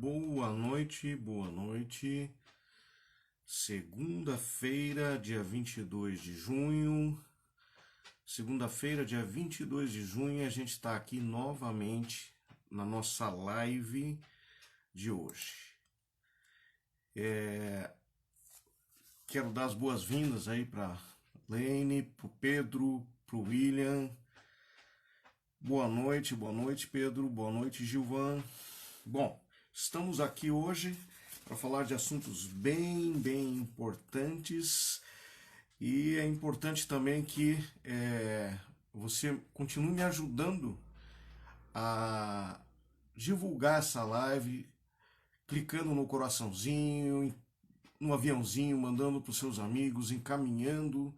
Boa noite, boa noite. Segunda-feira, dia 22 de junho. Segunda-feira, dia 22 de junho, a gente está aqui novamente na nossa live de hoje. Quero dar as boas-vindas aí para Lene, para o Pedro, para o William. Boa noite, Pedro. Boa noite, Gilvan. Bom, estamos aqui hoje para falar de assuntos bem importantes e é importante também que você continue me ajudando a divulgar essa live, clicando no coraçãozinho, no aviãozinho, mandando para os seus amigos, encaminhando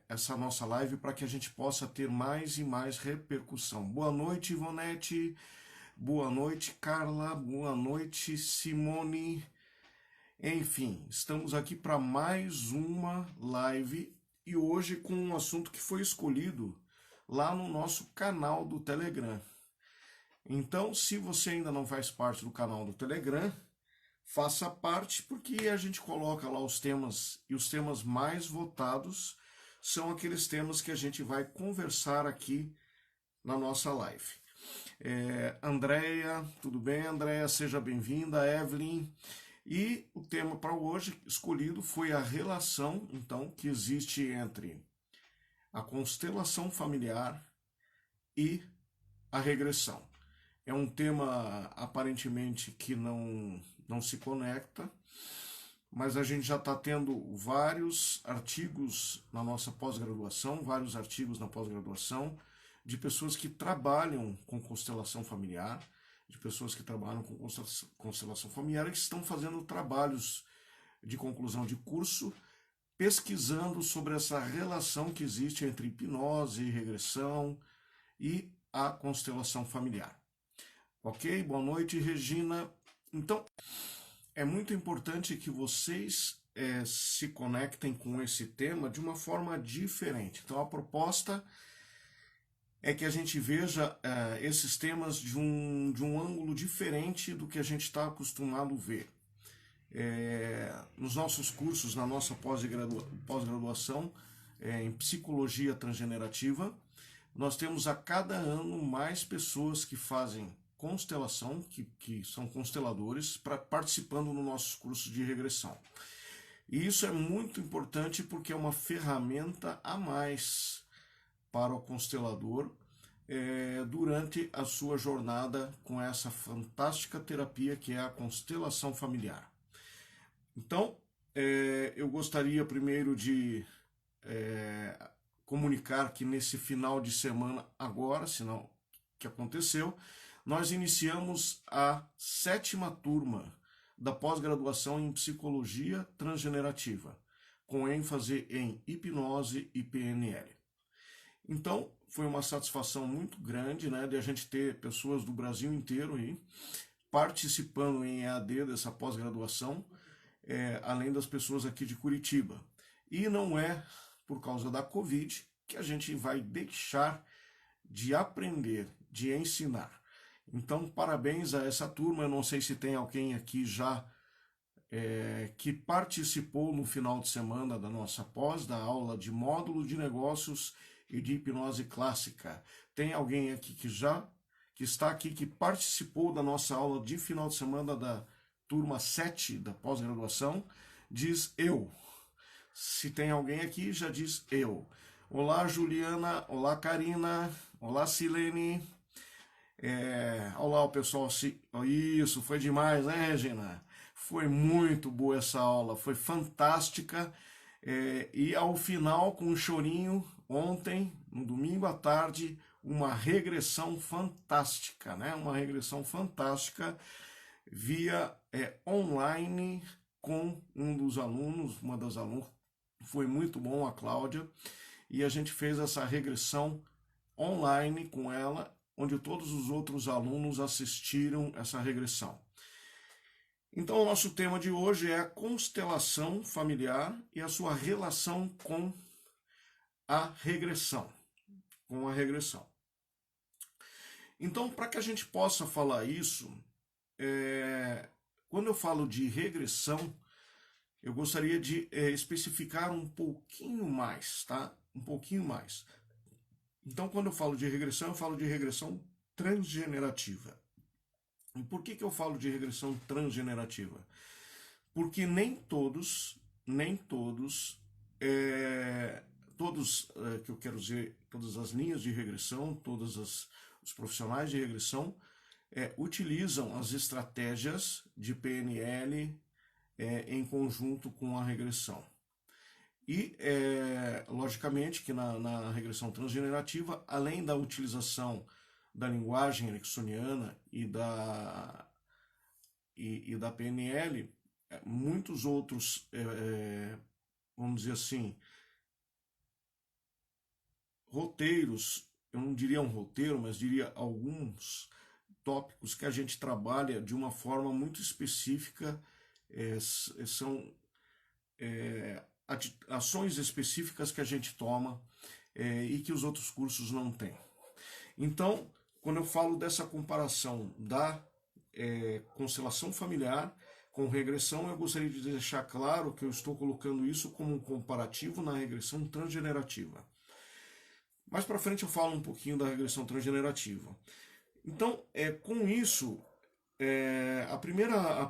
essa nossa live para que a gente possa ter mais e mais repercussão. Boa noite, Ivonete. Boa noite, Carla. Boa noite, Simone. Enfim, estamos aqui para mais uma live e hoje com um assunto que foi escolhido lá no nosso canal do Telegram. Então, se você ainda não faz parte do canal do Telegram, faça parte, porque a gente coloca lá os temas, e os temas mais votados são aqueles temas que a gente vai conversar aqui na nossa live. Andréia, tudo bem, Andréia? Seja bem-vinda, Evelyn. E o tema para hoje escolhido foi a relação, então, que existe entre a constelação familiar e a regressão. É um tema aparentemente que não se conecta, mas a gente já está tendo vários artigos na nossa pós-graduação, vários artigos na pós-graduação, de pessoas que trabalham com constelação familiar, de pessoas que trabalham com constelação familiar e que estão fazendo trabalhos de conclusão de curso, pesquisando sobre essa relação que existe entre hipnose, regressão e a constelação familiar. Ok? Boa noite, Regina. Então, é muito importante que vocês se conectem com esse tema de uma forma diferente. Então, a proposta é que a gente veja esses temas de um ângulo diferente do que a gente está acostumado a ver. Nos nossos cursos, na nossa pós-graduação em psicologia transgenerativa, nós temos a cada ano mais pessoas que fazem constelação, que são consteladores, participando nos nossos cursos de regressão. E isso é muito importante porque é uma ferramenta a mais para o constelador durante a sua jornada com essa fantástica terapia que é a constelação familiar. Então, eu gostaria primeiro de comunicar que nesse final de semana agora, sinal que aconteceu, nós iniciamos a 7ª turma da pós-graduação em psicologia transgenerativa, com ênfase em hipnose e PNL. Então, foi uma satisfação muito grande, né, de a gente ter pessoas do Brasil inteiro aí participando em EAD dessa pós-graduação, além das pessoas aqui de Curitiba. E não é por causa da Covid que a gente vai deixar de aprender, de ensinar. Então, parabéns a essa turma. Eu não sei se tem alguém aqui já que participou no final de semana da nossa pós, da aula de módulo de negócios e de hipnose clássica. Tem alguém aqui que está aqui, que participou da nossa aula de final de semana da turma 7 da pós-graduação? Diz eu. Se tem alguém aqui, já diz eu. Olá, Juliana. Olá, Karina. Olá, Silene. Olá, o pessoal. Isso, foi demais, né, Regina? Foi muito boa essa aula, foi fantástica. E ao final, com um chorinho, ontem, no domingo à tarde, uma regressão fantástica, né? Uma regressão fantástica via online com um dos alunos, uma das alunas. Foi muito bom, a Cláudia. E a gente fez essa regressão online com ela, onde todos os outros alunos assistiram essa regressão. Então, o nosso tema de hoje é a constelação familiar e a sua relação com a regressão. Então, para que a gente possa falar isso, quando eu falo de regressão, eu gostaria de especificar um pouquinho mais, tá? Um pouquinho mais. Então, quando eu falo de regressão transgenerativa. E por que eu falo de regressão transgenerativa? Porque nem todos, que eu quero dizer, todas as linhas de regressão, os profissionais de regressão, utilizam as estratégias de PNL em conjunto com a regressão. E, logicamente, que na regressão transgenerativa, além da utilização da linguagem ericksoniana e da PNL, muitos outros, vamos dizer assim, roteiros, eu não diria um roteiro, mas diria alguns tópicos que a gente trabalha de uma forma muito específica, são ações específicas que a gente toma e que os outros cursos não têm. Então, quando eu falo dessa comparação da constelação familiar com regressão, eu gostaria de deixar claro que eu estou colocando isso como um comparativo na regressão transgenerativa. Mais para frente eu falo um pouquinho da regressão transgenerativa. Então, com isso, o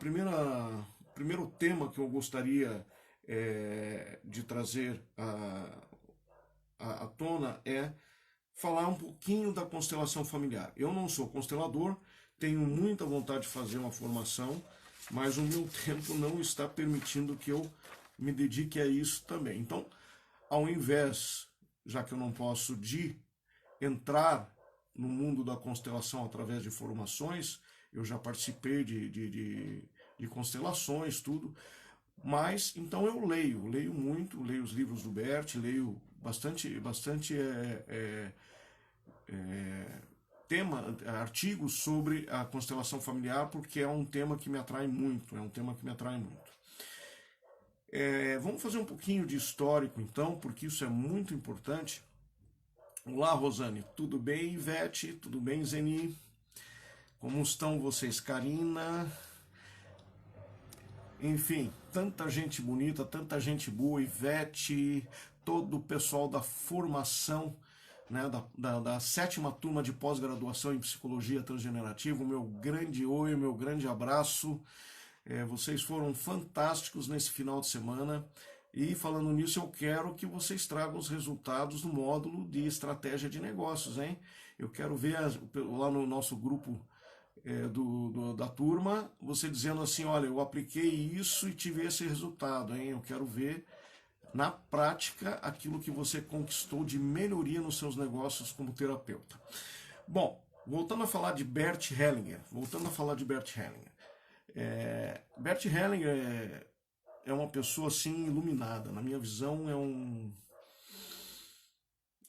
primeiro tema que eu gostaria de trazer à tona é falar um pouquinho da constelação familiar. Eu não sou constelador, tenho muita vontade de fazer uma formação, mas o meu tempo não está permitindo que eu me dedique a isso também. Então, ao invés, já que eu não posso, de entrar no mundo da constelação através de formações, eu já participei de constelações, tudo, mas então eu leio muito, leio os livros do Bert, leio bastante artigos sobre a constelação familiar, porque é um tema que me atrai muito, vamos fazer um pouquinho de histórico então, porque isso é muito importante. Olá, Rosane, tudo bem, Ivete? Tudo bem, Zeni? Como estão vocês, Karina? Enfim, tanta gente bonita, tanta gente boa, Ivete, todo o pessoal da formação, né, da 7ª turma de pós-graduação em Psicologia Transgenerativa, o meu grande oi, o meu grande abraço. Vocês foram fantásticos nesse final de semana. E falando nisso, eu quero que vocês tragam os resultados do módulo de estratégia de negócios, hein? Eu quero ver lá no nosso grupo da turma, você dizendo assim, olha, eu apliquei isso e tive esse resultado, hein? Eu quero ver na prática aquilo que você conquistou de melhoria nos seus negócios como terapeuta. Bom, voltando a falar de Bert Hellinger. Bert Hellinger é uma pessoa assim iluminada. Na minha visão, é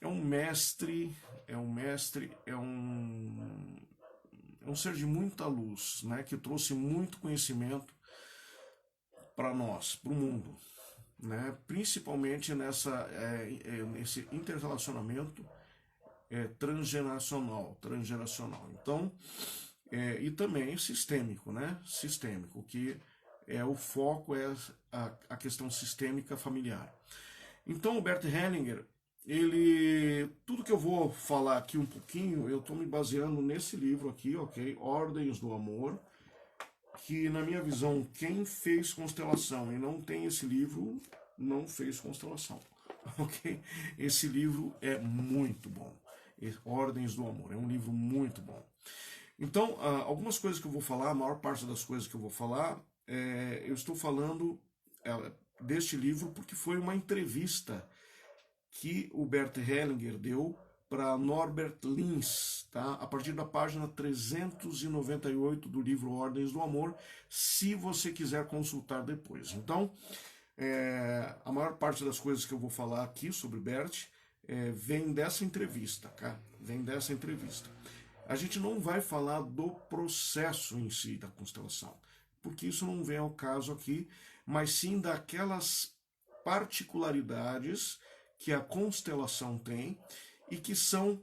um mestre, é um ser de muita luz, né, que trouxe muito conhecimento para nós, para o mundo, né, principalmente nesse interrelacionamento transgeracional. Então, e também sistêmico, né, que o foco é a questão sistêmica familiar. Então, o Bert Hellinger, tudo que eu vou falar aqui um pouquinho, eu estou me baseando nesse livro aqui, ok? Ordens do Amor, que na minha visão, quem fez constelação e não tem esse livro, não fez constelação, ok? Esse livro é muito bom. Ordens do Amor, é um livro muito bom. Então, algumas coisas que eu vou falar, a maior parte das coisas que eu vou falar, eu estou falando deste livro porque foi uma entrevista que o Bert Hellinger deu para Norbert Lins, tá? A partir da página 398 do livro Ordens do Amor, se você quiser consultar depois. Então, a maior parte das coisas que eu vou falar aqui sobre Bert vem dessa entrevista, tá? Vem dessa entrevista. A gente não vai falar do processo em si da constelação, porque isso não vem ao caso aqui, mas sim daquelas particularidades que a constelação tem e que são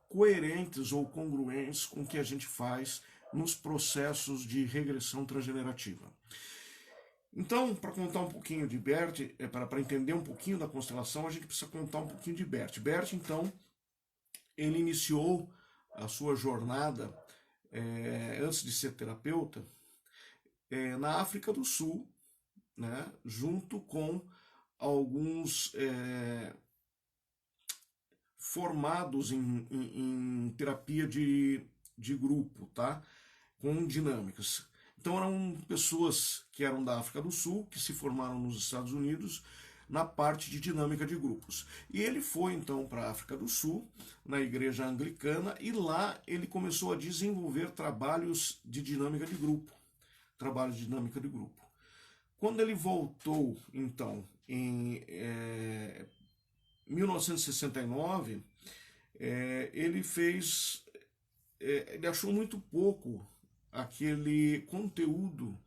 coerentes ou congruentes com o que a gente faz nos processos de regressão transgenerativa. Então, para contar um pouquinho de Bert, para entender um pouquinho da constelação, a gente precisa contar um pouquinho de Bert. Bert, então, ele iniciou a sua jornada, antes de ser terapeuta, na África do Sul, né, junto com alguns formados em terapia de grupo, tá? Com dinâmicas. Então eram pessoas que eram da África do Sul, que se formaram nos Estados Unidos na parte de dinâmica de grupos. E ele foi então para a África do Sul, na igreja anglicana, e lá ele começou a desenvolver trabalhos de dinâmica de grupo. Trabalhos de dinâmica de grupo. Quando ele voltou, então, em 1969, ele achou muito pouco aquele conteúdo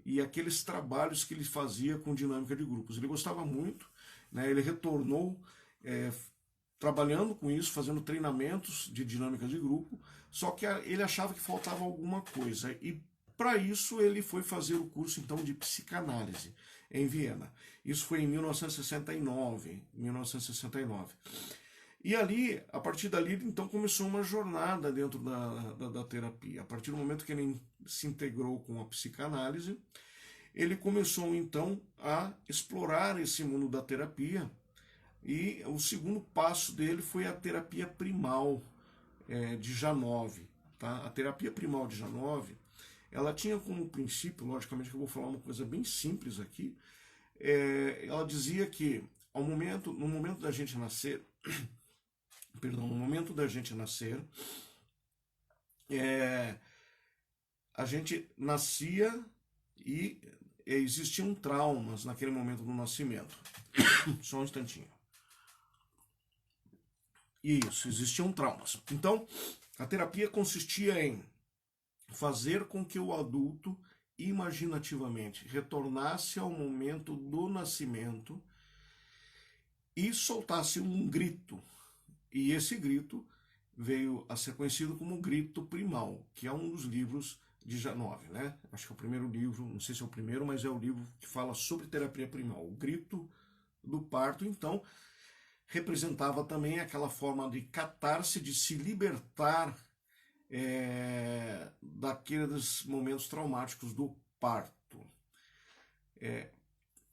e aqueles trabalhos que ele fazia com dinâmica de grupos. Ele gostava muito, né? Ele retornou trabalhando com isso, fazendo treinamentos de dinâmica de grupo, só que ele achava que faltava alguma coisa, e para isso ele foi fazer o curso então de psicanálise em Viena. Isso foi em 1969. E ali, a partir dali, então começou uma jornada dentro da terapia. A partir do momento que ele se integrou com a psicanálise, ele começou então a explorar esse mundo da terapia, e o segundo passo dele foi a terapia primal de Janove. Tá? A terapia primal de Janove, ela tinha como princípio, logicamente que eu vou falar uma coisa bem simples aqui, ela dizia que no momento da gente nascer, no momento da gente nascer, a gente nascia e existiam traumas naquele momento do nascimento. Só um instantinho. Isso, existiam traumas. Então, a terapia consistia em fazer com que o adulto, imaginativamente, retornasse ao momento do nascimento e soltasse um grito. E esse grito veio a ser conhecido como Grito Primal, que é um dos livros de Janove, né? Acho que é o primeiro livro, não sei se é o primeiro, mas é o livro que fala sobre terapia primal. O grito do parto, então, representava também aquela forma de catarse, de se libertar daqueles momentos traumáticos do parto.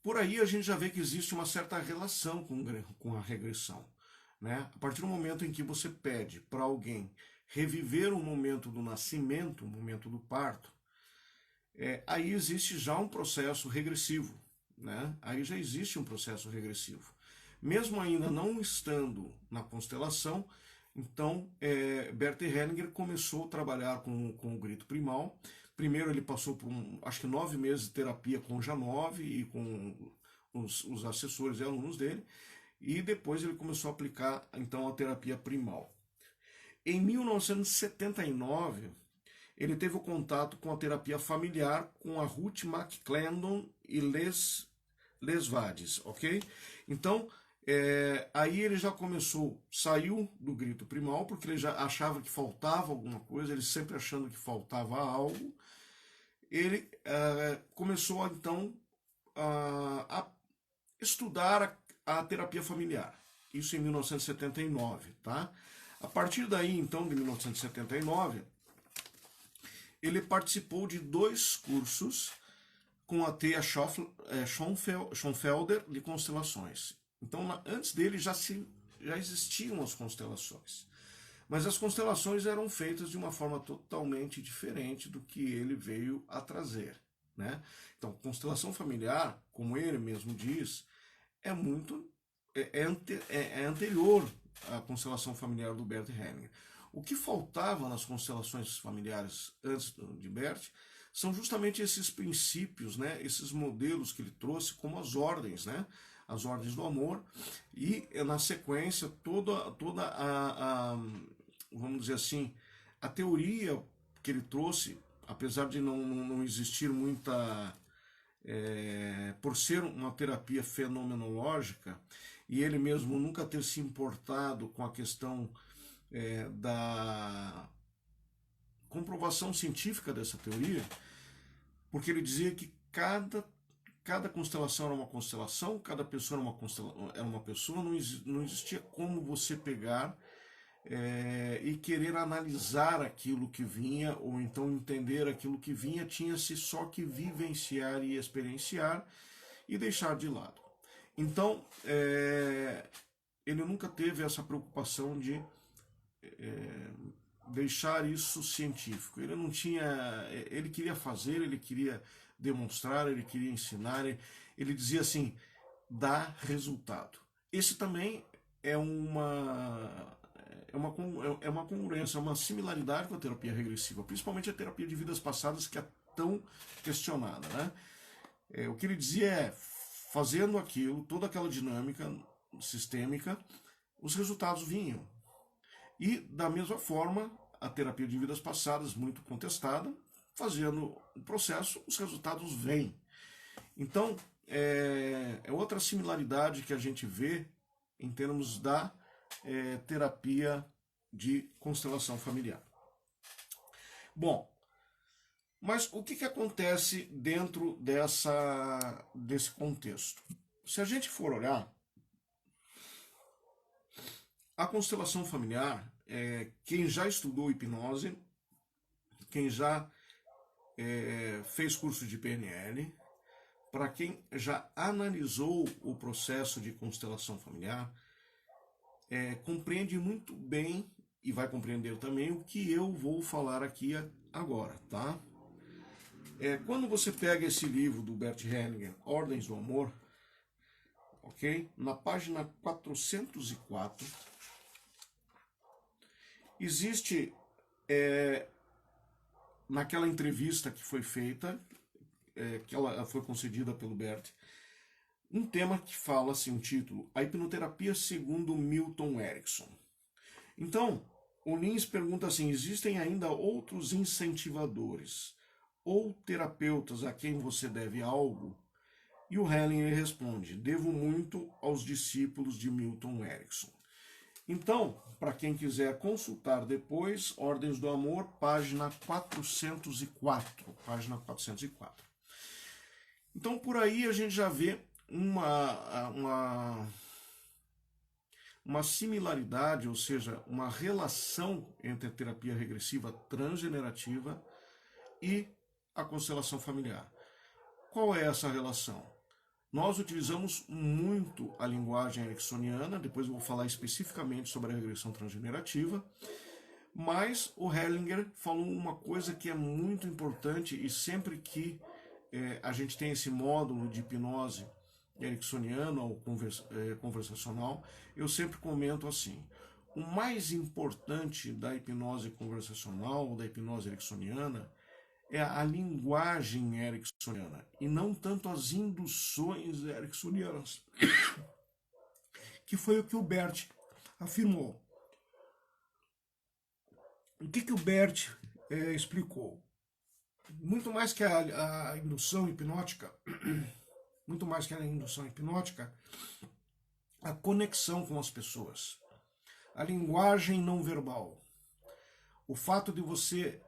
Por aí a gente já vê que existe uma certa relação com a regressão. Né? A partir do momento em que você pede para alguém reviver o momento do nascimento, o momento do parto, aí existe já um processo regressivo. Né? Aí já existe um processo regressivo. Mesmo ainda não estando na constelação, então Bert Hellinger começou a trabalhar com o grito primal. Primeiro ele passou por acho que 9 meses de terapia com Janove e com os assessores e alunos dele, e depois ele começou a aplicar então a terapia primal. Em 1979, ele teve o contato com a terapia familiar com a Ruth McClendon e Les Vades, ok? Então, aí ele já saiu do grito primal, porque ele já achava que faltava alguma coisa, ele sempre achando que faltava algo. Ele começou então a estudar a terapia familiar. Isso em 1979, tá? A partir daí, então, de 1979, ele participou de 2 cursos com a Thea Schoenfelder de constelações. Então, antes dele já existiam as constelações. Mas as constelações eram feitas de uma forma totalmente diferente do que ele veio a trazer. Né? Então, constelação familiar, como ele mesmo diz, é anterior à constelação familiar do Bert Hellinger. O que faltava nas constelações familiares antes de Bert são justamente esses princípios, né, esses modelos que ele trouxe, como as ordens, né, as ordens do amor, e na sequência toda vamos dizer assim, a teoria que ele trouxe, apesar de não existir muita, por ser uma terapia fenomenológica, e ele mesmo nunca ter se importado com a questão comprovação científica dessa teoria, porque ele dizia que cada constelação era uma constelação, cada pessoa era uma pessoa, não existia como você pegar e querer analisar aquilo que vinha, ou então entender aquilo que vinha, tinha-se só que vivenciar e experienciar e deixar de lado. Então, ele nunca teve essa preocupação de deixar isso científico. Ele não tinha, ele queria fazer, ele queria demonstrar, ele queria ensinar, ele dizia assim, dá resultado. Esse também é uma congruência, uma similaridade com a terapia regressiva, principalmente a terapia de vidas passadas, que é tão questionada, né? O que ele dizia é, fazendo aquilo, toda aquela dinâmica sistêmica, os resultados vinham. E, da mesma forma, a terapia de vidas passadas, muito contestada, fazendo o processo, os resultados vêm. Então, é outra similaridade que a gente vê em termos da terapia de constelação familiar. Bom, mas o que acontece dentro desse contexto? Se a gente for olhar, a constelação familiar, quem já estudou hipnose, quem já fez curso de PNL, para quem já analisou o processo de constelação familiar, compreende muito bem e vai compreender também o que eu vou falar aqui agora, tá? Quando você pega esse livro do Bert Hellinger, Ordens do Amor, ok? Na página 404, existe, naquela entrevista que foi feita, que ela foi concedida pelo Bert, um tema que fala assim, um título, A Hipnoterapia segundo Milton Erickson. Então, o Lins pergunta assim, existem ainda outros incentivadores ou terapeutas a quem você deve algo? E o Hellinger responde, devo muito aos discípulos de Milton Erickson. Então, para quem quiser consultar depois, Ordens do Amor, página 404. Página 404. Então, por aí a gente já vê uma similaridade, ou seja, uma relação entre a terapia regressiva transgenerativa e a constelação familiar. Qual é essa relação? Nós utilizamos muito a linguagem ericksoniana, depois eu vou falar especificamente sobre a regressão transgenerativa, mas o Hellinger falou uma coisa que é muito importante e sempre que a gente tem esse módulo de hipnose ericksoniana ou conversacional, eu sempre comento assim, o mais importante da hipnose conversacional, da hipnose ericksoniana, é a linguagem ericksoniana e não tanto as induções ericksonianas, que foi o que o Bert afirmou. O que o Bert explicou? Muito mais que a indução hipnótica, muito mais que a indução hipnótica, a conexão com as pessoas, a linguagem não verbal, o fato de você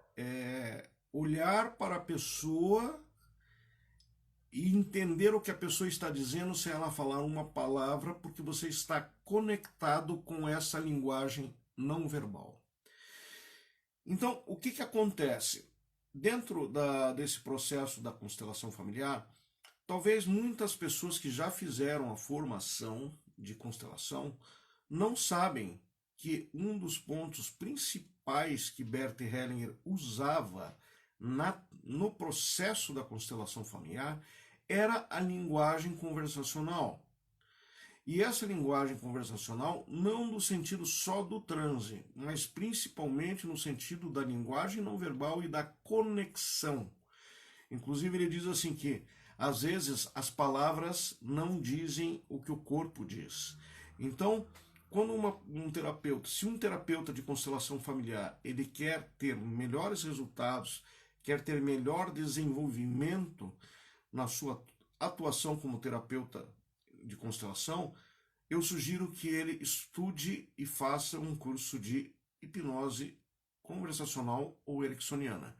olhar para a pessoa e entender o que a pessoa está dizendo sem ela falar uma palavra, porque você está conectado com essa linguagem não verbal. Então, o que acontece? Dentro desse processo da constelação familiar, talvez muitas pessoas que já fizeram a formação de constelação não sabem que um dos pontos principais que Bert Hellinger usava no processo da constelação familiar era a linguagem conversacional. E essa linguagem conversacional não no sentido só do transe, mas principalmente no sentido da linguagem não verbal e da conexão. Inclusive ele diz assim que às vezes as palavras não dizem o que o corpo diz. Então, quando se um terapeuta de constelação familiar ele quer ter melhores resultados, quer ter melhor desenvolvimento na sua atuação como terapeuta de constelação, eu sugiro que ele estude e faça um curso de hipnose conversacional ou ericksoniana,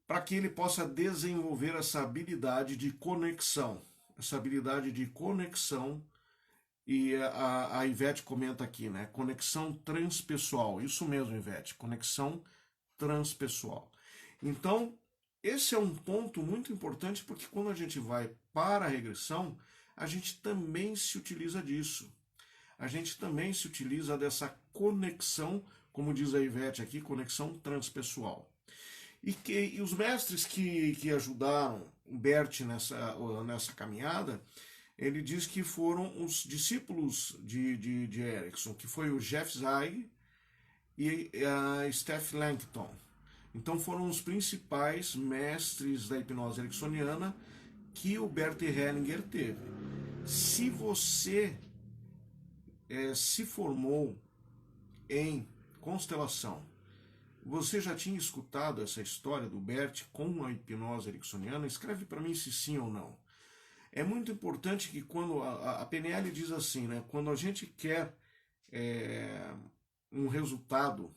para que ele possa desenvolver essa habilidade de conexão, e a Ivete comenta aqui, né? Conexão transpessoal. Isso mesmo, Ivete, conexão transpessoal. Então, esse é um ponto muito importante, porque quando a gente vai para a regressão, a gente também se utiliza disso. A gente também se utiliza dessa conexão, como diz a Ivete aqui, conexão transpessoal. E os mestres que ajudaram Bert nessa caminhada, ele diz que foram os discípulos de Erickson, que foi o Jeff Zeig e a Steph Langton. Então foram os principais mestres da hipnose ericksoniana que o Bert Hellinger teve. Se você se formou em constelação, você já tinha escutado essa história do Bert com a hipnose ericksoniana? Escreve para mim se sim ou não. É muito importante que quando a PNL diz assim, né? Quando a gente quer um resultado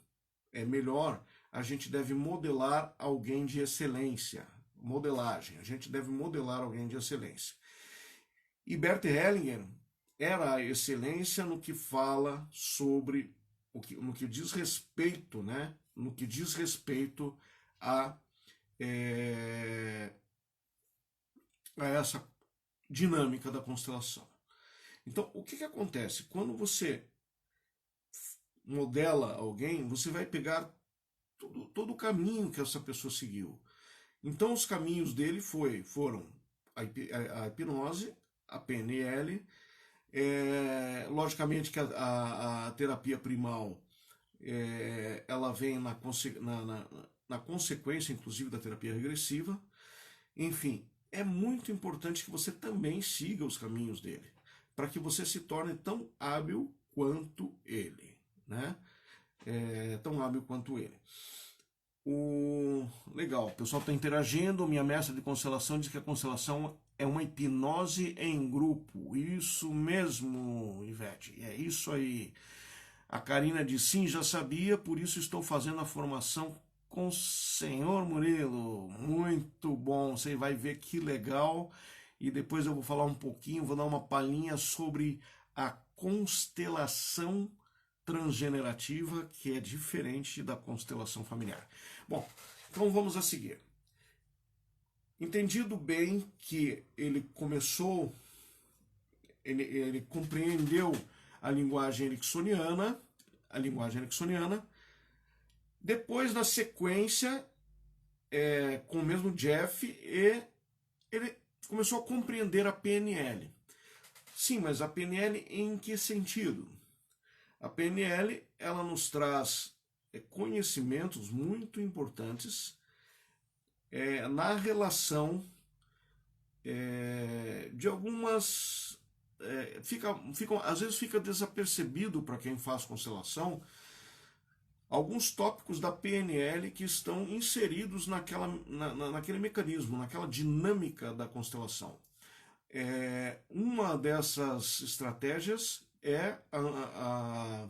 melhor, a gente deve modelar alguém de excelência. Modelagem. A gente deve modelar alguém de excelência. E Bert Hellinger era a excelência no que fala sobre, no que diz respeito, né? No que diz respeito a essa dinâmica da constelação. Então, o que acontece? Quando você modela alguém, você vai pegar todo o caminho que essa pessoa seguiu. Então, os caminhos dele foram a hipnose, a PNL, logicamente que a terapia primal ela vem na consequência, inclusive, da terapia regressiva. Enfim, é muito importante que você também siga os caminhos dele, para que você se torne tão hábil quanto ele, né? Tão hábil quanto ele. Legal, o pessoal está interagindo. Minha mestra de constelação diz que a constelação é uma hipnose em grupo. Isso mesmo, Ivete, é isso aí. A Karina diz, sim, já sabia, por isso estou fazendo a formação com o senhor Murilo. Muito bom, você vai ver que legal. E depois eu vou falar um pouquinho, vou dar uma palhinha sobre a constelação transgenerativa, que é diferente da constelação familiar. Bom, então vamos a seguir. Entendido bem que ele compreendeu a linguagem ericksoniana, depois, na sequência, com o mesmo Jeff, ele começou a compreender a PNL. Sim, mas a PNL em que sentido? A PNL, ela nos traz conhecimentos muito importantes na relação de algumas... às vezes fica desapercebido para quem faz constelação alguns tópicos da PNL que estão inseridos naquele mecanismo, naquela dinâmica da constelação. Uma dessas estratégias é a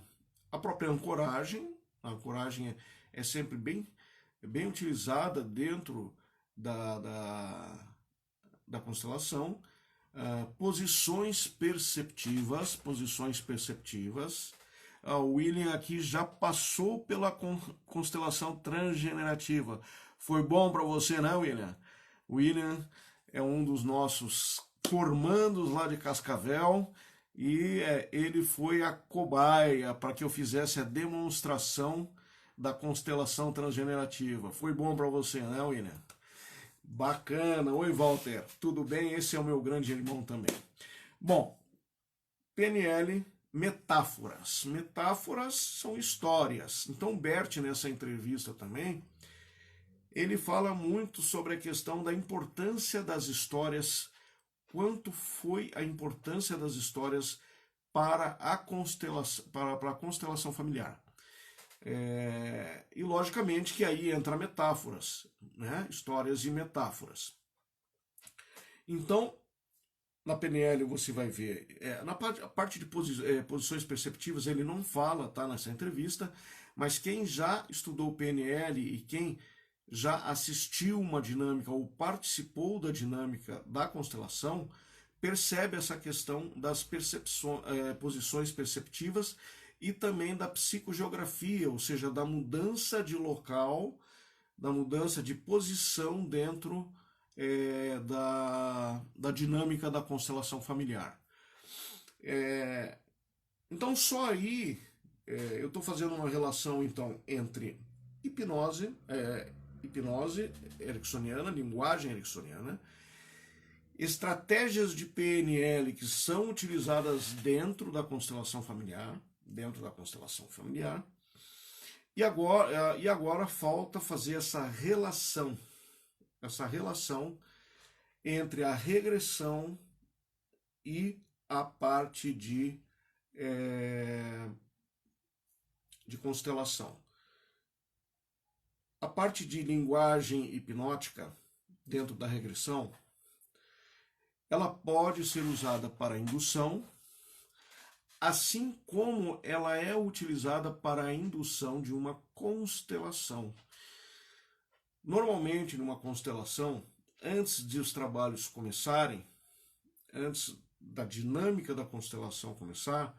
própria ancoragem. A ancoragem é sempre bem utilizada dentro da constelação. Posições perceptivas. O William aqui já passou pela constelação transgenerativa. Foi bom para você, né, William? William é um dos nossos formandos lá de Cascavel e ele foi a cobaia para que eu fizesse a demonstração da constelação transgenerativa. Foi bom para você, né, William? Bacana. Oi, Walter. Tudo bem? Esse é o meu grande irmão também. Bom, PNL, metáforas. Metáforas são histórias. Então, Bert, nessa entrevista também, ele fala muito sobre a questão da importância das histórias, quanto foi a importância das histórias para a constelação familiar. E logicamente que aí entra metáforas, né? Histórias e metáforas. Então, na PNL você vai ver, na parte de posições perceptivas ele não fala, tá, nessa entrevista, Mas quem já estudou PNL e quem já assistiu uma dinâmica ou participou da dinâmica da constelação, percebe essa questão das posições perceptivas e também da psicogeografia, ou seja, da mudança de local, da mudança de posição dentro da dinâmica da constelação familiar. Então, só aí eu estou fazendo uma relação então entre hipnose ericksoniana, linguagem ericksoniana, estratégias de PNL que são utilizadas dentro da constelação familiar, e agora falta fazer essa relação entre a regressão e a parte de constelação. A parte de linguagem hipnótica dentro da regressão, ela pode ser usada para indução, assim como ela é utilizada para a indução de uma constelação. Normalmente, numa constelação, antes de os trabalhos começarem, antes da dinâmica da constelação começar,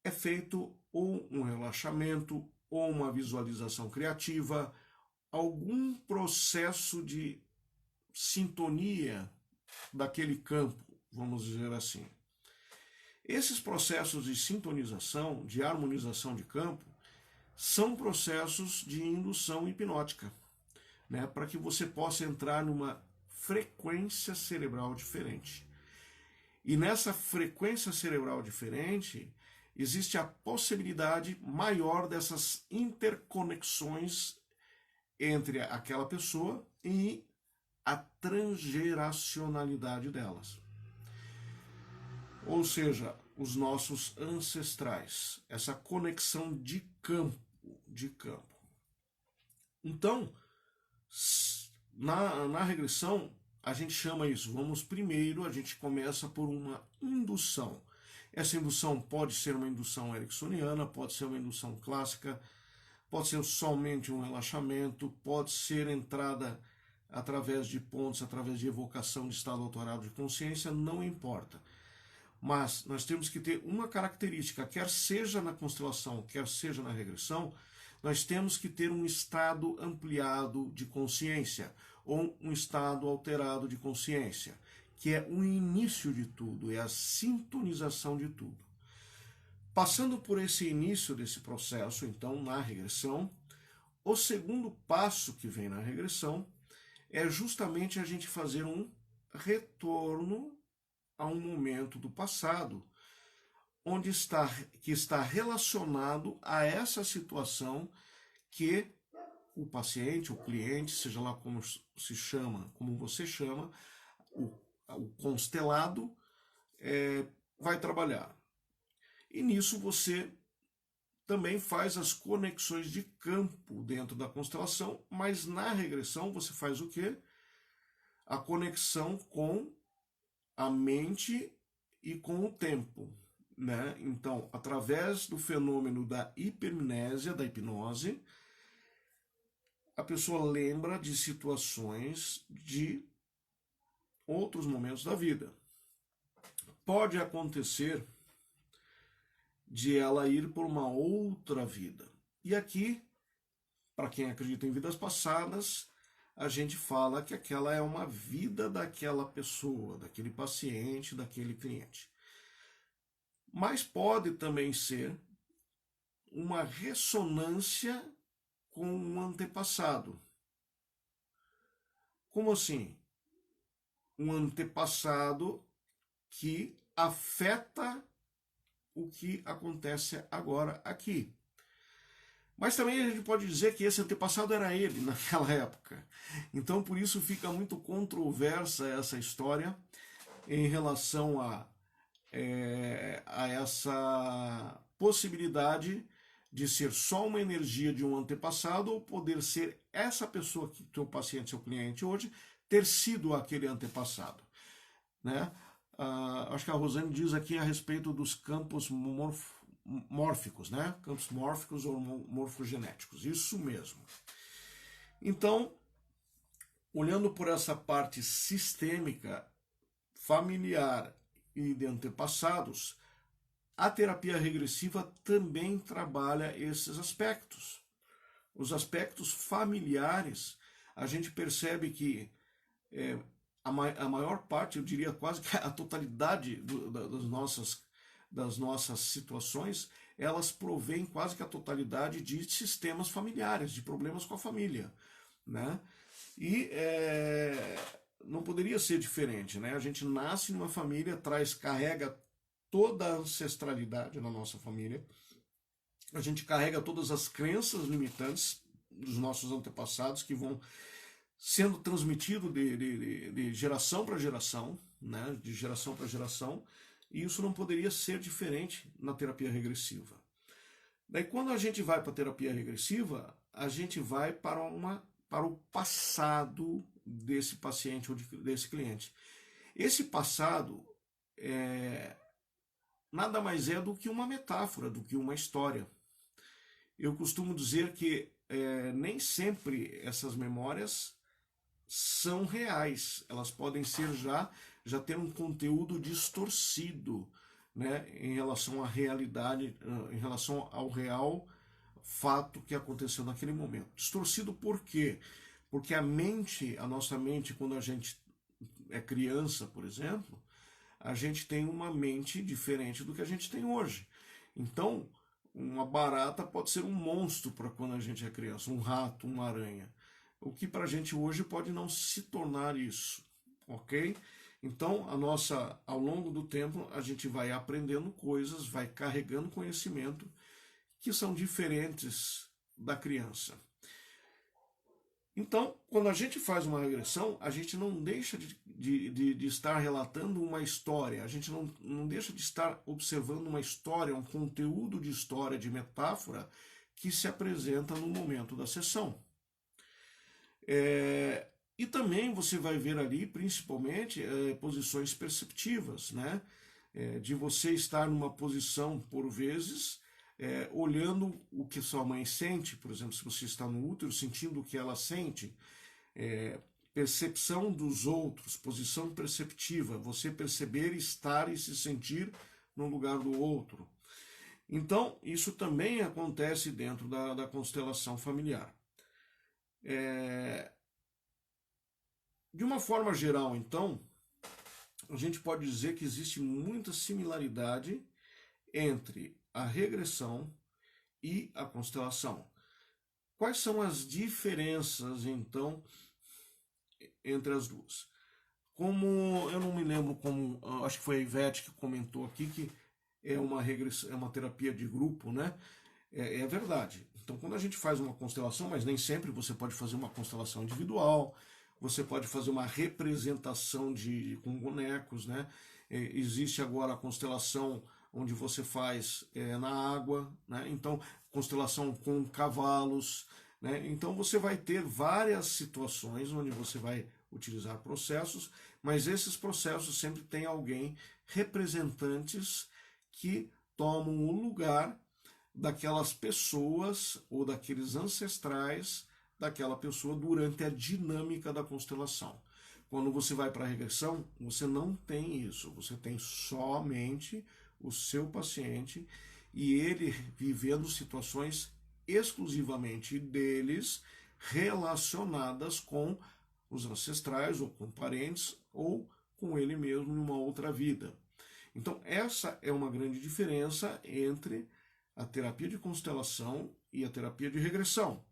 é feito ou um relaxamento, ou uma visualização criativa, algum processo de sintonia daquele campo, vamos dizer assim. Esses processos de sintonização, de harmonização de campo, são processos de indução hipnótica, né, para que você possa entrar numa frequência cerebral diferente. E nessa frequência cerebral diferente, existe a possibilidade maior dessas interconexões entre aquela pessoa e a transgeracionalidade delas. Ou seja, os nossos ancestrais, essa conexão de campo. Então, na regressão, a gente chama isso, a gente começa por uma indução. Essa indução pode ser uma indução ericksoniana, pode ser uma indução clássica, pode ser somente um relaxamento, pode ser entrada através de pontos, através de evocação de estado alterado de consciência, não importa. Mas nós temos que ter uma característica, quer seja na constelação, quer seja na regressão, nós temos que ter um estado ampliado de consciência, ou um estado alterado de consciência, que é o início de tudo, é a sintonização de tudo. Passando por esse início desse processo, então, na regressão, o segundo passo que vem na regressão é justamente a gente fazer um retorno a um momento do passado, que está relacionado a essa situação que o paciente, o cliente, seja lá como se chama, como você chama, o constelado, vai trabalhar. E nisso você também faz as conexões de campo dentro da constelação, mas na regressão você faz o quê? A conexão com a mente e com o tempo, né? Então, através do fenômeno da hipermnésia, da hipnose, a pessoa lembra de situações de outros momentos da vida. Pode acontecer de ela ir por uma outra vida. E aqui, para quem acredita em vidas passadas, a gente fala que aquela é uma vida daquela pessoa, daquele paciente, daquele cliente. Mas pode também ser uma ressonância com um antepassado. Como assim? Um antepassado que afeta o que acontece agora aqui. Mas também a gente pode dizer que esse antepassado era ele naquela época. Então, por isso fica muito controversa essa história em relação a essa possibilidade de ser só uma energia de um antepassado ou poder ser essa pessoa que teu paciente, seu cliente hoje, ter sido aquele antepassado, né? Acho que a Rosane diz aqui a respeito dos campos mórficos, né? Campos mórficos ou morfogenéticos, isso mesmo. Então, olhando por essa parte sistêmica, familiar e de antepassados, a terapia regressiva também trabalha esses aspectos. Os aspectos familiares, a gente percebe que a maior parte, eu diria quase que a totalidade das nossas situações, elas provêm quase que a totalidade de sistemas familiares, de problemas com a família, né? E não poderia ser diferente, né? A gente nasce numa família, carrega toda a ancestralidade na nossa família, a gente carrega todas as crenças limitantes dos nossos antepassados que vão sendo transmitido de geração para geração, né? De geração para geração, e isso não poderia ser diferente na terapia regressiva. Daí, quando a gente vai para a terapia regressiva, a gente vai para o passado desse paciente ou desse cliente. Esse passado nada mais é do que uma metáfora, do que uma história. Eu costumo dizer que nem sempre essas memórias são reais, elas podem ser já ter um conteúdo distorcido, né, em relação à realidade, em relação ao real fato que aconteceu naquele momento. Distorcido por quê? Porque a nossa mente, quando a gente é criança, por exemplo, a gente tem uma mente diferente do que a gente tem hoje. Então, uma barata pode ser um monstro para quando a gente é criança, um rato, uma aranha. O que para a gente hoje pode não se tornar isso, ok? Então, ao longo do tempo, a gente vai aprendendo coisas, vai carregando conhecimento que são diferentes da criança. Então, quando a gente faz uma regressão, a gente não deixa de estar relatando uma história, a gente não deixa de estar observando uma história, um conteúdo de história, de metáfora, que se apresenta no momento da sessão. E também você vai ver ali, principalmente, posições perceptivas, né? De você estar numa posição, por vezes, olhando o que sua mãe sente, por exemplo, se você está no útero, sentindo o que ela sente, percepção dos outros, posição perceptiva, você perceber, estar e se sentir no lugar do outro. Então, isso também acontece dentro da constelação familiar. De uma forma geral, então, a gente pode dizer que existe muita similaridade entre a regressão e a constelação. Quais são as diferenças, então, entre as duas? Como eu não me lembro, acho que foi a Ivete que comentou aqui que é uma terapia de grupo, né? É verdade. Então, quando a gente faz uma constelação, mas nem sempre você pode fazer uma constelação individual, você pode fazer uma representação com bonecos, né? Existe agora a constelação onde você faz na água, né? Então, constelação com cavalos, né? Então, você vai ter várias situações onde você vai utilizar processos, mas esses processos sempre tem alguém, representantes que tomam o lugar daquelas pessoas ou daqueles ancestrais daquela pessoa durante a dinâmica da constelação. Quando você vai para a regressão, você não tem isso, você tem somente o seu paciente e ele vivendo situações exclusivamente deles relacionadas com os ancestrais ou com parentes ou com ele mesmo em uma outra vida. Então, essa é uma grande diferença entre a terapia de constelação e a terapia de regressão.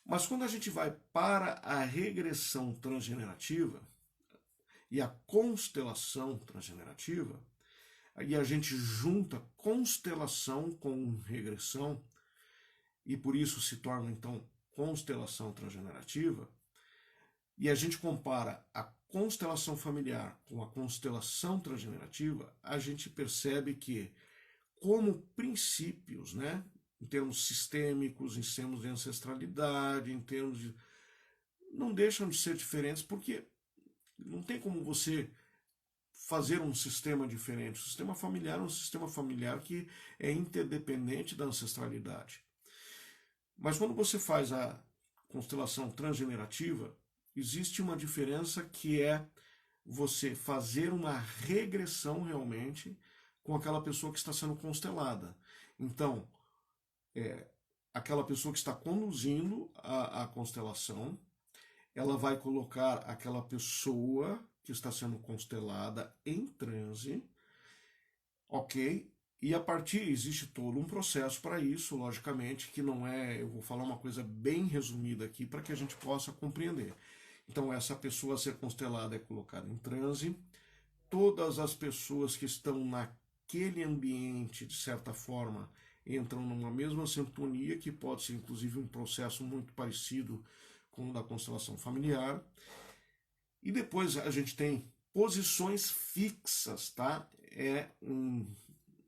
Mas quando a gente vai para a regressão transgenerativa e a constelação transgenerativa, e a gente junta constelação com regressão, e por isso se torna então constelação transgenerativa, e a gente compara a constelação familiar com a constelação transgenerativa, a gente percebe que, como princípios, né, em termos sistêmicos, em termos de ancestralidade, em termos de... não deixam de ser diferentes, porque não tem como você fazer um sistema diferente. O sistema familiar é um sistema familiar que é interdependente da ancestralidade. Mas quando você faz a constelação transgenerativa, existe uma diferença que é você fazer uma regressão realmente com aquela pessoa que está sendo constelada. Então, aquela pessoa que está conduzindo a constelação, ela vai colocar aquela pessoa que está sendo constelada em transe, ok? E a partir, existe todo um processo para isso, logicamente, que não é, eu vou falar uma coisa bem resumida aqui para que a gente possa compreender. Então, essa pessoa a ser constelada é colocada em transe, todas as pessoas que estão naquele ambiente, de certa forma, entram numa mesma sintonia, que pode ser inclusive um processo muito parecido com o da constelação familiar. E depois a gente tem posições fixas, tá?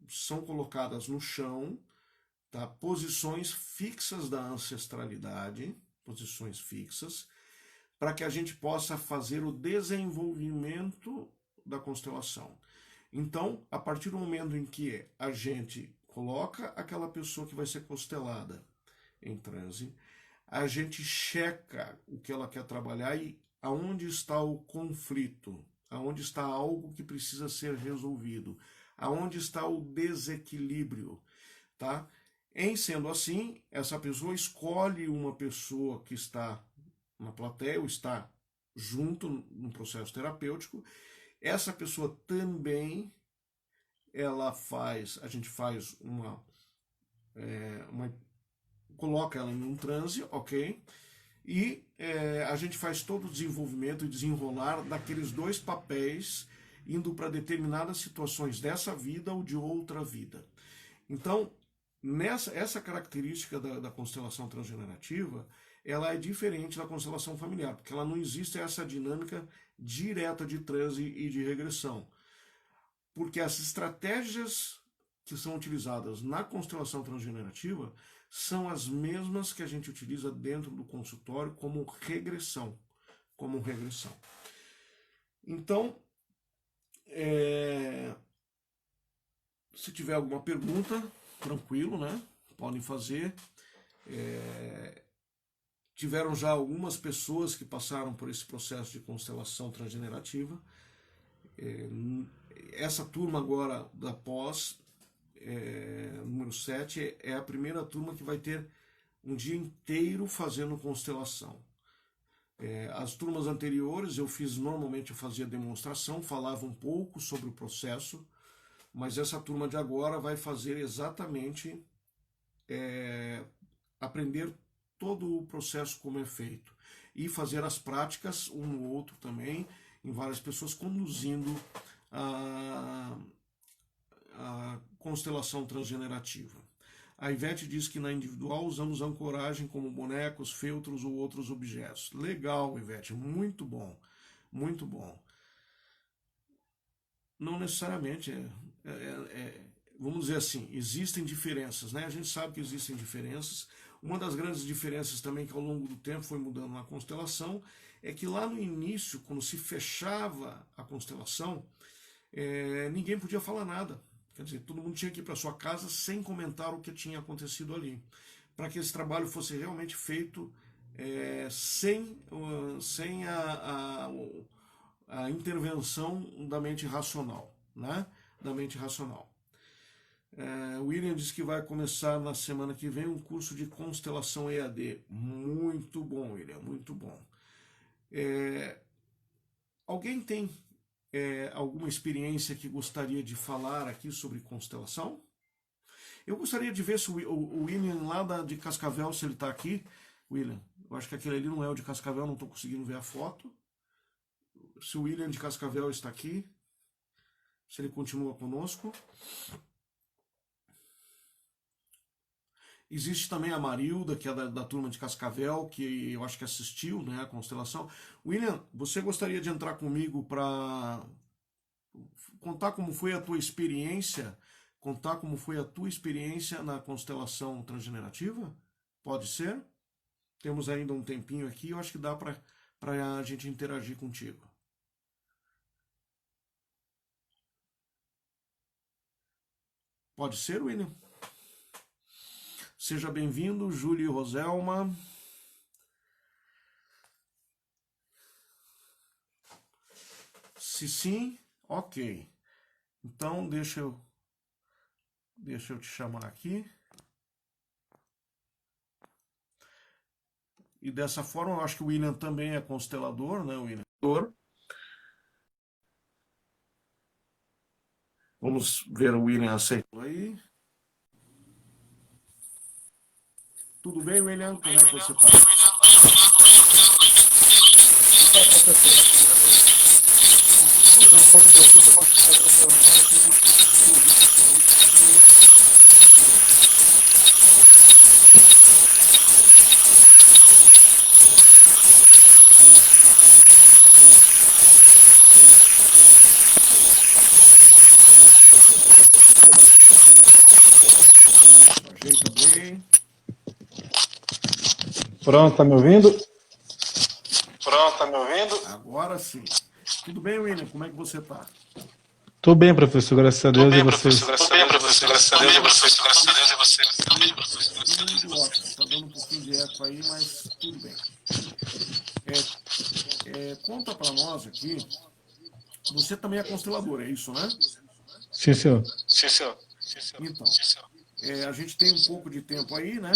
São colocadas no chão, tá? Posições fixas da ancestralidade, posições fixas, para que a gente possa fazer o desenvolvimento da constelação. Então, a partir do momento em que a gente coloca aquela pessoa que vai ser constelada em transe, a gente checa o que ela quer trabalhar e aonde está o conflito, aonde está algo que precisa ser resolvido, aonde está o desequilíbrio, tá? Em sendo assim, essa pessoa escolhe uma pessoa que está na plateia ou está junto no processo terapêutico. Essa pessoa também, a gente faz coloca ela em um transe, ok? E a gente faz todo o desenvolvimento e desenrolar daqueles dois papéis, indo para determinadas situações dessa vida ou de outra vida. Então, essa característica da constelação transgenerativa, ela é diferente da constelação familiar, porque ela não existe essa dinâmica direta de transe e de regressão. Porque as estratégias que são utilizadas na constelação transgenerativa são as mesmas que a gente utiliza dentro do consultório como regressão. Então, se tiver alguma pergunta, tranquilo, né? Podem fazer. Tiveram já algumas pessoas que passaram por esse processo de constelação transgenerativa. Essa turma agora da pós, número 7, é a primeira turma que vai ter um dia inteiro fazendo constelação. As turmas anteriores normalmente eu fazia demonstração, falava um pouco sobre o processo, mas essa turma de agora vai fazer exatamente aprender todo o processo como é feito e fazer as práticas um no outro também, em várias pessoas conduzindo a constelação transgenerativa. A Ivete diz que na individual usamos ancoragem como bonecos, feltros ou outros objetos. Legal, Ivete, muito bom, muito bom. Não necessariamente, vamos dizer assim, existem diferenças, né? A gente sabe que existem diferenças. Uma das grandes diferenças também que ao longo do tempo foi mudando na constelação é que lá no início, quando se fechava a constelação, ninguém podia falar nada. Quer dizer, todo mundo tinha que ir para sua casa sem comentar o que tinha acontecido ali, para que esse trabalho fosse realmente feito sem a intervenção da mente racional, né? Da mente racional. O William diz que vai começar na semana que vem um curso de constelação EAD. Muito bom, William, muito bom. Alguém tem alguma experiência que gostaria de falar aqui sobre constelação? Eu gostaria de ver se o William lá de Cascavel, se ele está aqui. William, eu acho que aquele ali não é o de Cascavel, não estou conseguindo ver a foto. Se o William de Cascavel está aqui, se ele continua conosco. Existe também a Marilda, que é da turma de Cascavel, que eu acho que assistiu, né, a constelação. William, você gostaria de entrar comigo para contar como foi a tua experiência, na constelação transgenerativa? Pode ser? Temos ainda um tempinho aqui, eu acho que dá para a gente interagir contigo. Pode ser, William? Seja bem-vindo, Júlio e Roselma. Se sim, ok. Então, deixa eu te chamar aqui. E dessa forma, eu acho que o William também é constelador, né, William? Vamos ver o William aceitou aí. Tudo bem, William? Como é que você está? Ajeita bem. Pronto, tá me ouvindo? Pronto, tá me ouvindo? Agora sim. Tudo bem, William? Como é que você está? Tô bem, professor, graças a Tô Deus, e bem, vocês? professor, graças a Deus. Professor, graças a Deus. Professor, graças a Deus. E você? Tudo ótimo. Está dando um pouquinho de eco aí, mas tudo bem. Conta para nós aqui. Você também é constelador, é isso, né? Sim, senhor. Sim, senhor. Então, a gente tem um pouco de tempo aí, né?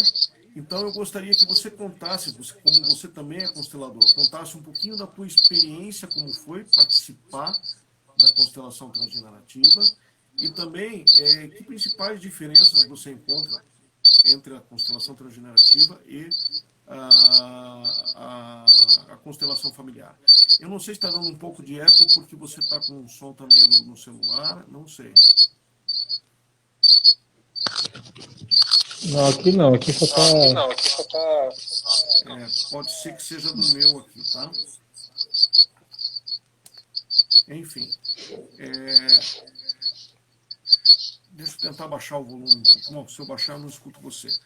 Então eu gostaria que você contasse, como você também é constelador, contasse um pouquinho da tua experiência, como foi participar da constelação transgenerativa e também que principais diferenças você encontra entre a constelação transgenerativa e a constelação familiar. Eu não sei se está dando um pouco de eco porque você está com um som também no celular, não sei. Não, aqui não, aqui só tá. Não, aqui só tá. Pode ser que seja do meu aqui, tá? Enfim. Deixa eu tentar baixar o volume um pouco. Não, se eu baixar, eu não escuto você.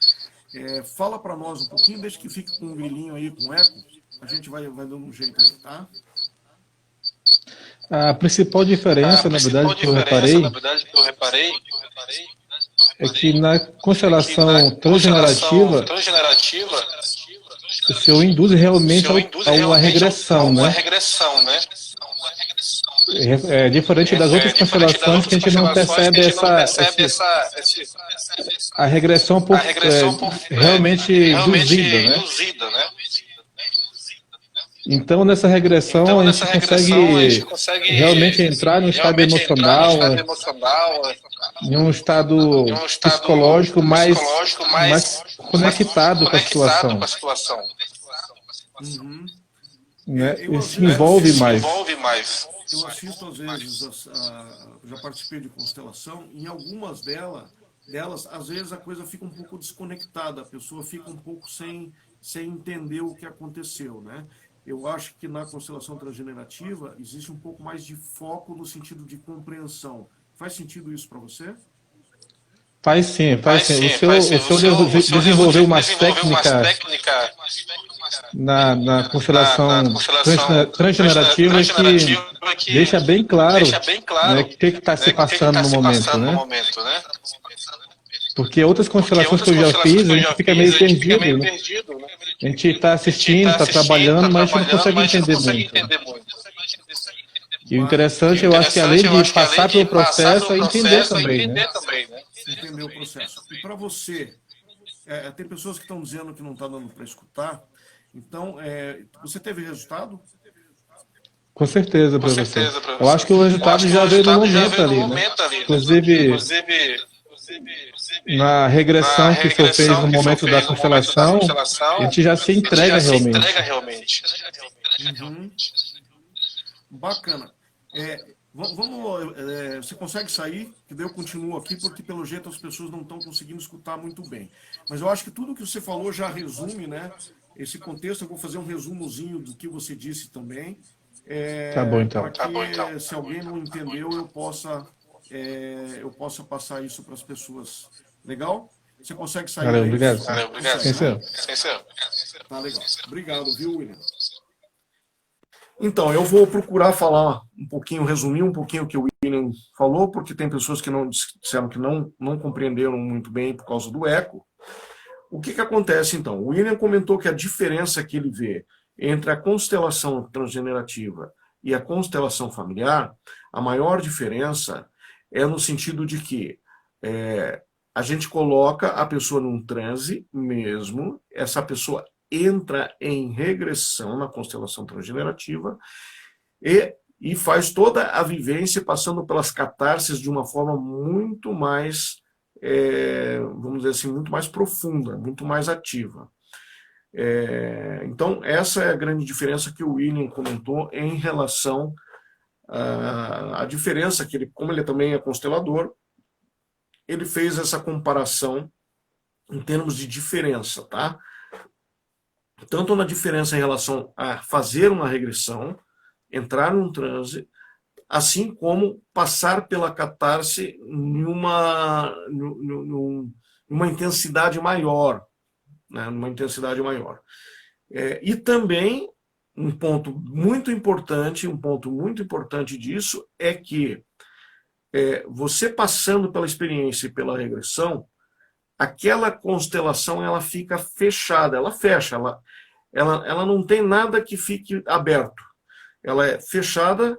Fala para nós um pouquinho, deixa que fique com um grilinho aí, com eco. A gente vai dando um jeito aí, tá? A principal diferença, na verdade, que eu reparei, é que na constelação transgenerativa, o senhor induz realmente a uma regressão, né? É diferente das outras constelações que a gente não percebe a regressão um pouco, realmente induzida, né? Então, nessa regressão, a gente consegue realmente entrar num estado emocional, em um estado psicológico mais conectado com a situação. Uhum. Né? E se envolve mais. Eu assisto às vezes, já participei de constelação, em algumas delas, às vezes a coisa fica um pouco desconectada, a pessoa fica um pouco sem entender o que aconteceu, né? Eu acho que na constelação transgenerativa existe um pouco mais de foco no sentido de compreensão. Faz sentido isso para você? Faz sim. O senhor desenvolveu umas técnicas na constelação transgenerativa que deixa bem claro, né, o que está se passando no momento, né? Porque outras constelações que eu já fiz, a gente fica meio perdido, né? A gente está assistindo, está trabalhando, mas a gente não consegue entender muito. E o interessante, eu acho que além de passar pelo processo, é entender também, né? Entender o processo. E para você, tem pessoas que estão dizendo que não está dando para escutar, então, você teve resultado? Com certeza, professor. Eu acho que o resultado já veio no momento ali, né? Inclusive, na regressão que o senhor fez no momento da constelação, a gente já se entrega realmente. Uhum. Bacana. Você consegue sair? Que daí eu continuo aqui, porque pelo jeito as pessoas não estão conseguindo escutar muito bem. Mas eu acho que tudo que você falou já resume, né? Esse contexto. Eu vou fazer um resumozinho do que você disse também. Tá bom, então. Para que, se alguém não entendeu, eu possa passar isso para as pessoas. Legal? Você consegue sair? Valeu, obrigado. Consegue, Sim, senhor. Tá legal. Obrigado, viu, William? Então, eu vou procurar falar um pouquinho, resumir um pouquinho o que o William falou, porque tem pessoas que não disseram que não compreenderam muito bem por causa do eco. O que acontece, então? O William comentou que a diferença que ele vê entre a constelação transgenerativa e a constelação familiar, a maior diferença é no sentido de que a gente coloca a pessoa num transe mesmo, essa pessoa entra em regressão na constelação transgenerativa e faz toda a vivência passando pelas catarses de uma forma muito mais, vamos dizer assim, muito mais profunda, muito mais ativa. Então, essa é a grande diferença que o William comentou em relação à diferença que ele, como ele também é constelador, ele fez essa comparação em termos de diferença, tá? Tanto na diferença em relação a fazer uma regressão, entrar num transe, assim como passar pela catarse numa intensidade maior, né? Numa intensidade maior. E também um ponto muito importante disso é que você passando pela experiência e pela regressão, aquela constelação ela fica fechada, ela fecha, ela não tem nada que fique aberto. Ela é fechada,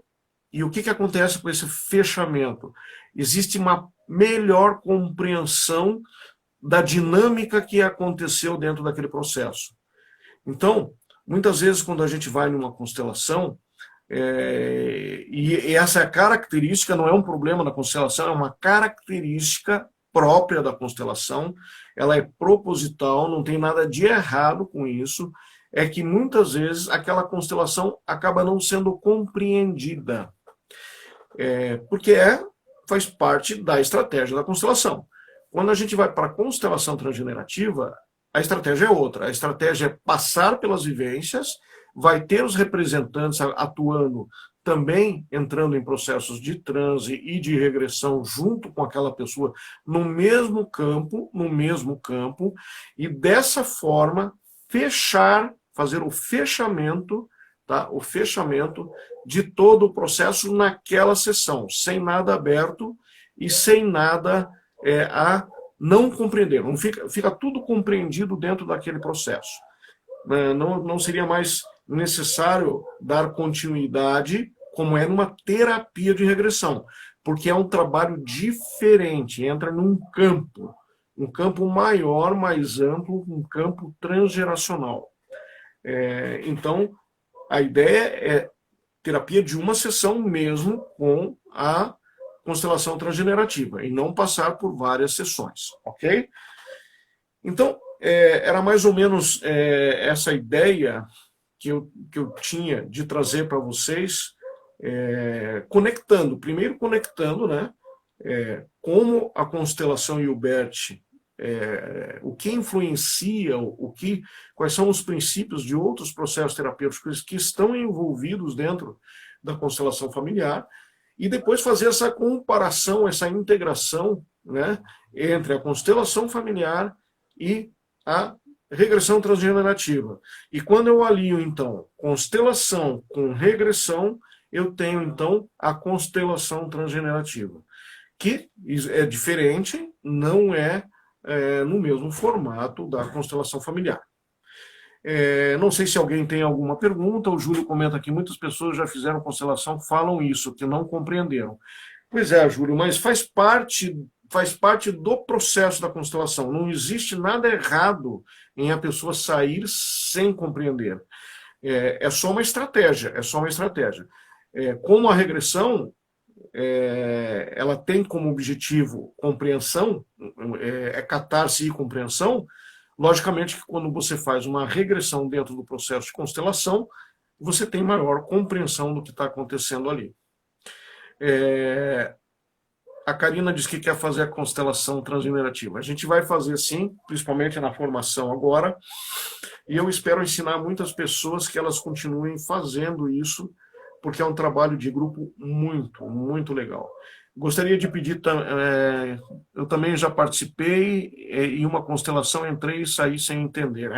e o que acontece com esse fechamento? Existe uma melhor compreensão da dinâmica que aconteceu dentro daquele processo. Então, muitas vezes, quando a gente vai numa constelação, e essa é a característica, não é um problema da constelação, é uma característica própria da constelação, ela é proposital, não tem nada de errado com isso, é que muitas vezes aquela constelação acaba não sendo compreendida, porque faz parte da estratégia da constelação. Quando a gente vai para a constelação transgenerativa, a estratégia é outra, a estratégia é passar pelas vivências, vai ter os representantes atuando também, entrando em processos de transe e de regressão junto com aquela pessoa no mesmo campo, e dessa forma fazer o fechamento, tá? O fechamento de todo o processo naquela sessão, sem nada aberto e sem nada a não compreender. Não fica tudo compreendido dentro daquele processo. Não seria mais necessário dar continuidade, como é numa terapia de regressão, porque é um trabalho diferente, entra num campo maior, mais amplo, um campo transgeracional. Então, a ideia é terapia de uma sessão mesmo com a constelação transgenerativa, e não passar por várias sessões, ok? Então, era mais ou menos essa ideia que eu tinha de trazer para vocês, primeiro conectando, né, como a constelação Hilbert, o que influencia, quais são os princípios de outros processos terapêuticos que estão envolvidos dentro da constelação familiar, e depois fazer essa comparação, essa integração, né, entre a constelação familiar e a regressão transgenerativa. E quando eu alio, então, constelação com regressão, eu tenho, então, a constelação transgenerativa, que é diferente, não é no mesmo formato da constelação familiar. Não sei se alguém tem alguma pergunta, o Júlio comenta que muitas pessoas já fizeram constelação, falam isso, que não compreenderam. Pois é, Júlio, mas faz parte do processo da constelação. Não existe nada errado em a pessoa sair sem compreender. É só uma estratégia, como a regressão, ela tem como objetivo compreensão, catarse e compreensão. Logicamente que quando você faz uma regressão dentro do processo de constelação, você tem maior compreensão do que está acontecendo ali. A Karina diz que quer fazer a constelação transgenerativa. A gente vai fazer sim, principalmente na formação agora, e eu espero ensinar muitas pessoas que elas continuem fazendo isso, porque é um trabalho de grupo muito, muito legal. Gostaria de pedir, eu também já participei em uma constelação, entrei e saí sem entender.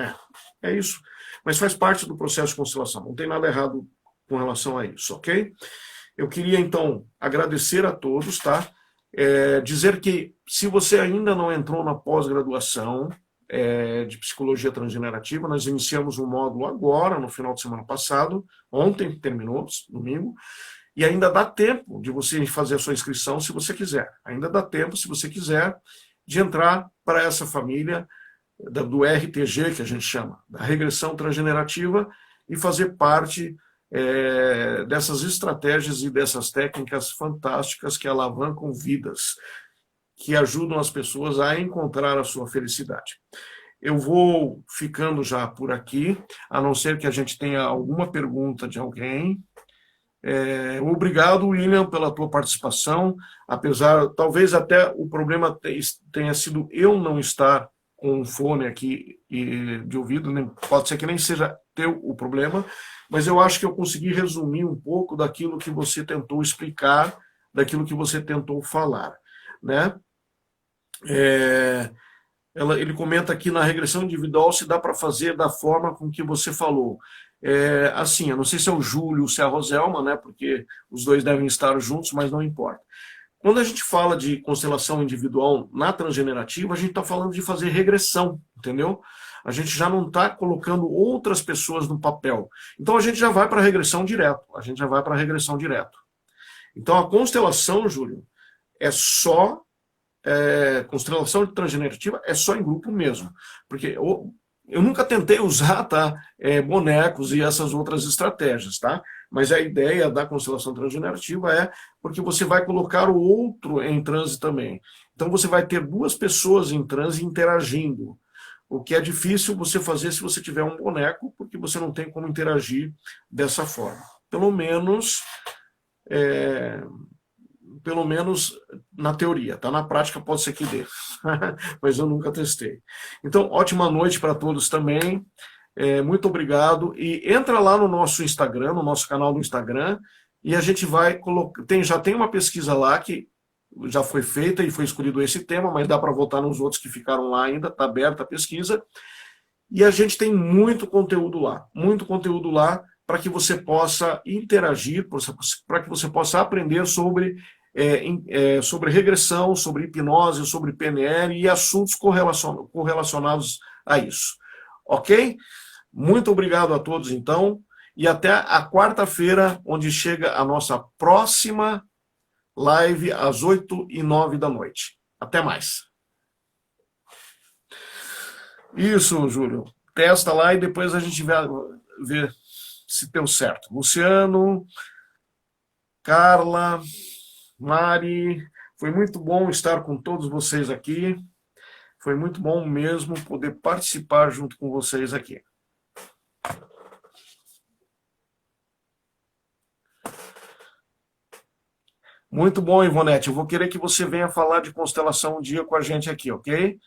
É isso, mas faz parte do processo de constelação, não tem nada errado com relação a isso, ok? Eu queria, então, agradecer a todos, tá? Dizer que, se você ainda não entrou na pós-graduação de Psicologia Transgenerativa, nós iniciamos um módulo agora, no final de semana passado, ontem terminou, domingo, e ainda dá tempo de você fazer a sua inscrição, se você quiser. Ainda dá tempo, se você quiser, de entrar para essa família do RTG, que a gente chama, da regressão transgenerativa, e fazer parte dessas estratégias e dessas técnicas fantásticas que alavancam vidas, que ajudam as pessoas a encontrar a sua felicidade. Eu vou ficando já por aqui, a não ser que a gente tenha alguma pergunta de alguém. Obrigado, William, pela tua participação, apesar, talvez até o problema tenha sido eu não estar com um fone aqui de ouvido, pode ser que nem seja teu o problema, mas eu acho que eu consegui resumir um pouco daquilo que você tentou explicar, daquilo que você tentou falar, né? Ele comenta aqui, na regressão individual se dá para fazer da forma com que você falou. Assim, eu não sei se é o Júlio ou se é a Roselma, né? Porque os dois devem estar juntos, mas não importa. Quando a gente fala de constelação individual na transgenerativa, a gente está falando de fazer regressão, entendeu? A gente já não está colocando outras pessoas no papel. Então a gente já vai para a regressão direto. Então a constelação, Júlio, é só... constelação transgenerativa é só em grupo mesmo. Porque eu nunca tentei usar bonecos e essas outras estratégias, tá? Mas a ideia da constelação transgenerativa é porque você vai colocar o outro em transe também. Então você vai ter duas pessoas em transe interagindo. O que é difícil você fazer se você tiver um boneco, porque você não tem como interagir dessa forma. Pelo menos na teoria, tá? Na prática pode ser que dê, mas eu nunca testei. Então, ótima noite para todos também, muito obrigado, e entra lá no nosso Instagram, no nosso canal do Instagram, e a gente vai colocar, já tem uma pesquisa lá que já foi feita e foi escolhido esse tema, mas dá para votar nos outros que ficaram lá ainda, está aberta a pesquisa, e a gente tem muito conteúdo lá para que você possa interagir, para que você possa aprender sobre regressão, sobre hipnose, sobre PNL e assuntos correlacionados a isso. Ok? Muito obrigado a todos, então, e até a quarta-feira, onde chega a nossa próxima live às 8h09 da noite. Até mais. Isso, Júlio. Testa lá e depois a gente vai ver se deu certo. Luciano, Carla, Mari, foi muito bom estar com todos vocês aqui. Foi muito bom mesmo poder participar junto com vocês aqui. Muito bom, Ivonete. Eu vou querer que você venha falar de constelação um dia com a gente aqui, ok?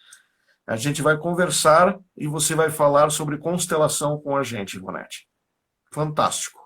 A gente vai conversar e você vai falar sobre constelação com a gente, Ivonete. Fantástico.